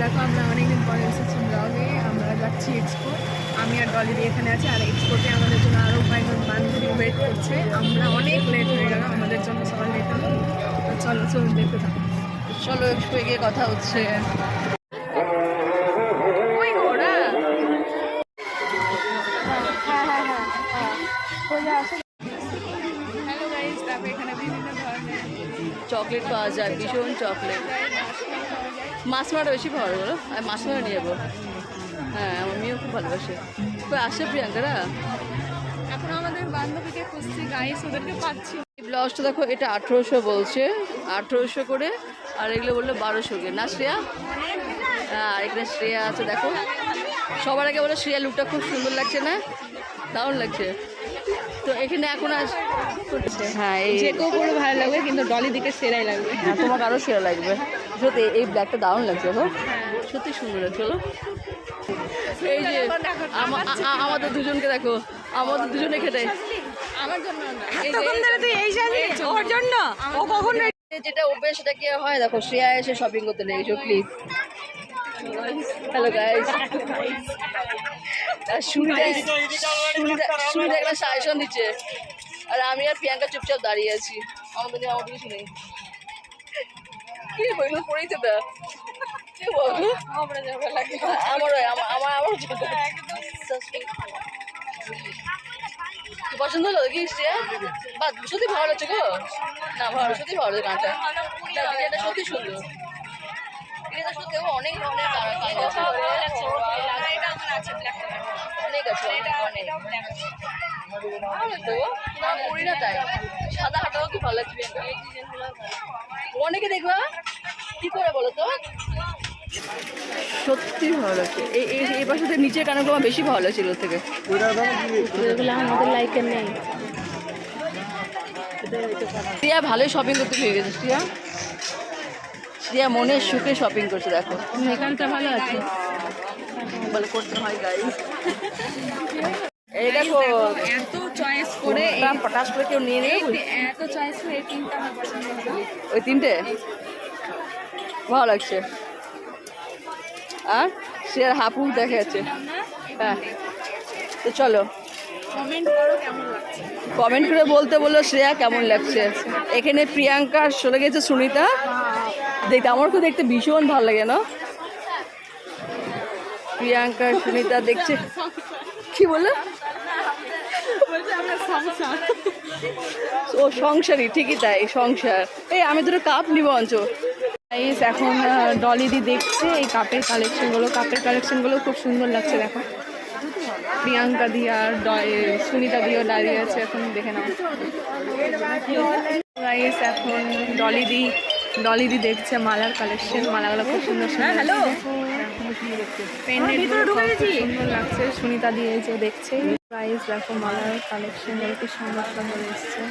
দেখো আমরা অনেকদিন পরে এসেছি ব্লগে। আমরা যাচ্ছি এক্সপো, আমি আর ডলি দিয়ে এখানে আছি। আর এক্সপোতে আমাদের জন্য আরও কয়েকজন বান্ধবী ওয়েট করছে। আমরা অনেক লেট হয়ে গেল, আমাদের জন্য সবাই লেট হলো। তো চলো চলুন দেখতে থাকো। চলো এক্সপো গিয়ে কথা হচ্ছে। চকলেট পাওয়া যায়, ভীষণ চকলেট। মাছমাটা বেশি ভালো বলো, আর মাছমাটা নিয়ে যাবো। হ্যাঁ আমার মেয়েও খুব ভালোবাসে। কই আসে প্রিয়াঙ্কারা? এখন আমাদের বান্ধবীকে খুঁজছি গাইস, ওদেরকে পাচ্ছি। এই ব্লাউজটা দেখো, এটা 1800 বলছে, 1800 করে। আর এগুলো বললো 1200 করে না শ্রেয়া? হ্যাঁ এখানে শ্রেয়া আছে দেখো। সবার আগে বলো শ্রেয়া লুকটা খুব সুন্দর লাগছে না? দারুণ লাগছে। তো এখানে এখন আজ হ্যাঁ যে কেউ পুরো ভালো লাগবে, কিন্তু ডলি দিকে সেরাই লাগবে। হ্যাঁ তোমাকে আরও সেরা লাগবে সত্যি। এই ব্ল্যাকটা দারুণ লাগছে গো, সত্যি সুন্দর লাগছে। চলো এই যে আমাদের দুজনকে দেখো, আমাদের দুজনে খেটে আমার জন্য যেটা অভ্যেস সেটা কি হয়। দেখো শ্রেয়া এসে শপিং করতে লেগেছো প্লিজ। হ্যালো গাইস, সুনিতা একটা সাজেশন দিচ্ছে, আর আমি আর প্রিয়াঙ্কা চুপচাপ দাঁড়িয়ে আছি। আমাদের কিছু নেই। কি বলবো পড়েই তো দা কি বলবো, পছন্দ হলো কি শ্রেয়া? বা সত্যি ভালো লাগছে গো। না ভালো, সত্যি ভালো লাগছে গানটা। এটা সত্যি সুন্দর। এটা সত্যি অনেক ধরনের কালার আছে, অনেক আছে, অনেক ভালো লাগতো গো। না পড়ি না তাই সাদা হাটাও কি ভালো লাগছে। অনেকে দেখবা কি করে বলো তো, সত্যি ভালো লাগছে। এই পাশে নিচের কানগুলো আমার বেশি ভালো লাগছিল ওর থেকে। আমাদের লাইকের নেই। শ্রিয়া ভালোই শপিং করতে পেরে গেছে। শ্রিয়া মনের সুখে শপিং করছে দেখো। এখানটা ভালো আছে বলে করতে হয় গাইস। এই দেখো এত চয়েস করে পটাশ করে কেউ নিয়ে নেবে। এত চয়েস করে এই তিনটা আমার পছন্দ হলো। ওই তিনটে ভালো লাগছে। আর শ্রেয়ার হাফু দেখা যাচ্ছে। হ্যাঁ তো চলো কমেন্ট করো কেমন লাগছে। কমেন্ট করে বলতে বললো শ্রেয়া কেমন লাগছে। এখানে প্রিয়াঙ্কা চলে গেছে সুনিতা দেখতে। আমার তো দেখতে ভীষণ ভালো লাগে না? প্রিয়াঙ্কা সুনিতা দেখছে। কি বললো? ও সংসারই, ঠিকই তাই সংসার। এই আমি দুটো কাপ নিব অঞ্চ। এখন ডলিদি দেখছে এই কাপের কালেকশনগুলো। কাপের কালেকশনগুলো খুব সুন্দর লাগছে দেখো। প্রিয়াঙ্কা দি আর সুনিতা দিও দাঁড়িয়ে আছে, এখন দেখে নাও গাইস। এখন ডলিদি দেখছে মালার কালেকশন। মালাগুলো খুব সুন্দর সুন্দর। হ্যালো সুন্দর লাগছে। সুনিতা দিয়ে যে দেখছে গাইস দেখো মালার কালেকশন কি সুন্দর সুন্দর এসছে।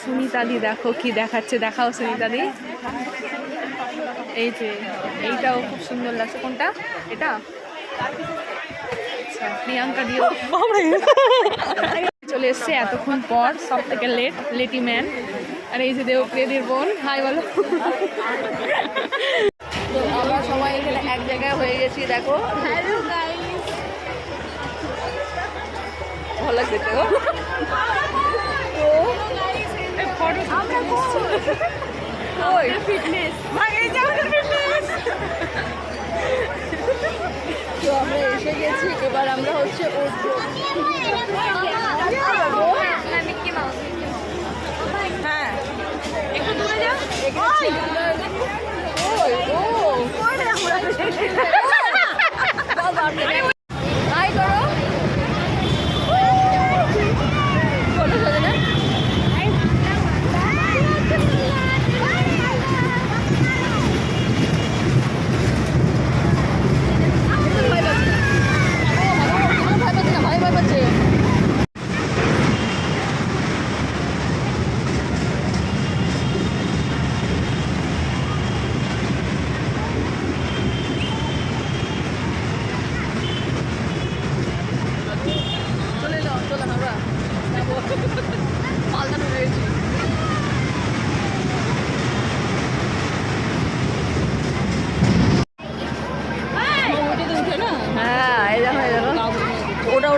সুনিতা দি দেখো কি দেখাচ্ছে, দেখাও সুনিতা দি। এই যে এইটাও খুব সুন্দর লাগছে। কোনটা এটা? আচ্ছা প্রিয়াঙ্কা দিও চলে এসছে এতক্ষণ পর, সব থেকে লেটি ম্যান। আর এই যে দেবপ্রিয়াদির বোন, হাই বলো। তো আমরা সবাই এখানে এক জায়গায় হয়ে গেছি দেখো। হ্যালো গাইস, ভালো লাগছে তো। তো আমরা এসে গেছি, এবার আমরা হচ্ছে হ্যাঁ একটু দূরে যাও। হাই করো।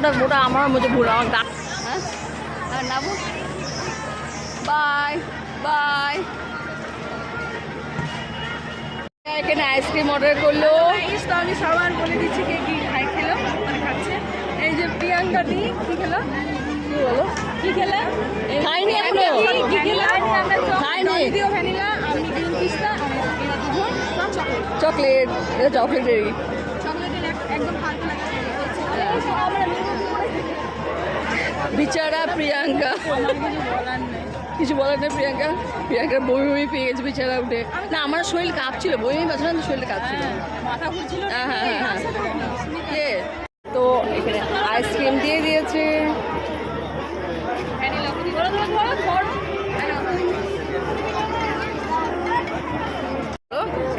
ওটা ওটা আমার মধ্যে ভুল আমার দাঁত। হ্যাঁ হ্যাঁ নামো, বাই বাই। এখানে আইসক্রিম অর্ডার করলো। তো আমি সবার বলে দিচ্ছি কে কি খেলো মানে খাচ্ছে। এই যে প্রিয়াঙ্কা দি কি খেলো, কি বলো? কি খেলে খাইনি এখনো। কি খেলে খাইনি। দিও ভ্যানিলা, আমি গ্রিন পিস্তা, আর এরা দুজন চকলেট। চকলেট, এটা চকলেটেরই। চকলেটের একদম হালকা লাগছে। বিচারা প্রিয়াঙ্কা, কিছু বলার নেই। প্রিয়াঙ্কা প্রিয়াঙ্কার বমি বমি পেয়ে গেছে বিচারা উঠে। না আমার শরীর কাঁপছিল, বমি পাচ্ছিল না, শরীরটা কাঁপছিল। মাথা ঘুরছিল। হ্যাঁ হ্যাঁ হ্যাঁ কে তো এখানে আইসক্রিম দিয়ে দিয়েছে। ভ্যানিলা কি বলো ধরো ধরো।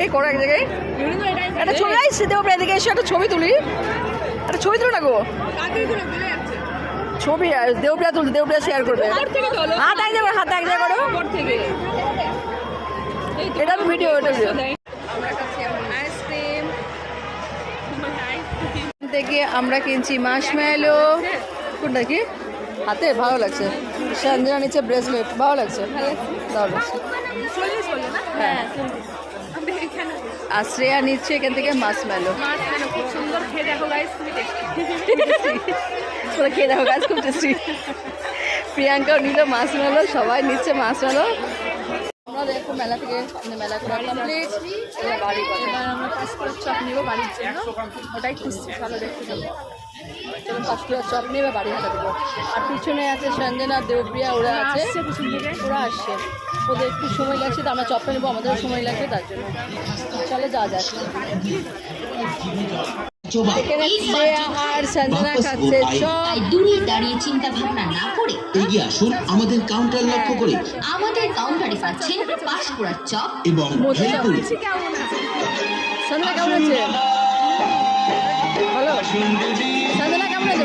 এই করো এক জায়গায় একটা ছবি আসছে, দেবো এদিকে এসে একটা ছবি তুলি, একটা ছবি তুলো না গো। ছবি দেবপ্রিয়া তুলছে, দেবপ্রিয়া শেয়ার করবে। হাত এক জায়গায়, হাত এক জায়গায় করো। এটা তো ভিডিও, এটা ভিডিও। আমরা খাচ্ছি এখন আইসক্রিম থেকে। আমরা কিনছি মাশমেলো। কোনটা কি হাতে ভালো লাগছে। সঞ্জনা নিচে ব্রেসলেট ভালো লাগছে, ভালো লাগছে। হ্যাঁ আর শ্রেয়া নিচ্ছে এখান থেকে মাশমেলো। খুব সুন্দর খেয়ে দেখো গাইস, তুমি তোরা খেয়ে দেখো গাছ, খুব টেস্টি। প্রিয়াঙ্কাও নিল মাশমেলো, সবাই নিচ্ছে মাশমেলো। আমরা দেখো মেলা থেকে মেলা করা কমপ্লিট, এবার বাড়ি কথা। এবার আমরা পাঁচকড়ার চপ নিব বাড়ির জন্য, ওটাই খুঁজছি। ভালো দেখতে যাবো। চলো পাঁচকুড়া চপ নিয়ে এবার বাড়ি হাঁটা দেবো। আর পিছনে আছে সঞ্জনা, দেবপ্রিয়া, ওরা আছে, পিছন থেকে। ওরা আসছে। ওদের একটু সময় লাগছে, তো আমরা চপটা নেবো, আমাদেরও সময় লাগবে, তার জন্য চলো যা যাক। এখানে শ্রেয়া আর সঞ্জনা খাচ্ছে চপ। তাই দূরে দাঁড়িয়ে চিন্তা ভাবনা না করে এগিয়ে আসুন আমাদের কাউন্টার লক্ষ্য করে আমাদের কাউন্টারে পাচ্ছেন পাঁশকুড়ার চপ এবং ভেলপুরি। সঞ্জনা কেমন আছে? ভালো। সঞ্জনা কেমন আছে?